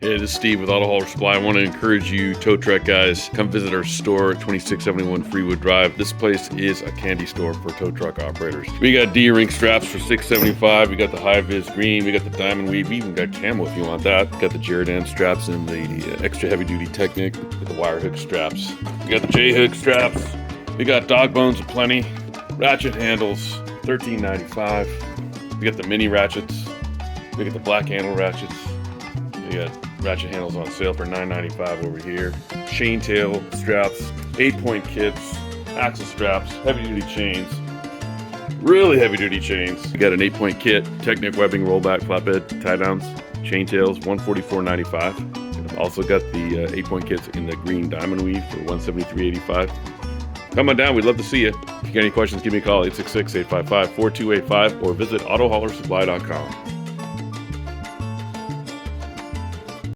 Hey, this is Steve with Autohauler Supply. I want to encourage you tow truck guys, come visit our store at 2671 Freewood Drive. This place is a candy store for tow truck operators. We got D-ring straps for $6.75. We got the high-vis green. We got the diamond weave. We even got camo if you want that. Got the Jared straps and the extra heavy-duty Technic with the wire hook straps. We got the J-hook straps. We got dog bones aplenty. Ratchet handles, $13.95. We got the mini ratchets. We got the black handle ratchets. We got ratchet handles on sale for $9.95 over here. Chain tail straps, 8-point kits, axle straps, heavy duty chains, really heavy duty chains. We got an 8-point kit, Technic webbing rollback flatbed tie downs, chain tails, $144.95. Also got the 8-point kits in the green diamond weave for $173.85. Come on down, we'd love to see you. If you got any questions, give me a call, 866-855-4285, or visit autohaulersupply.com.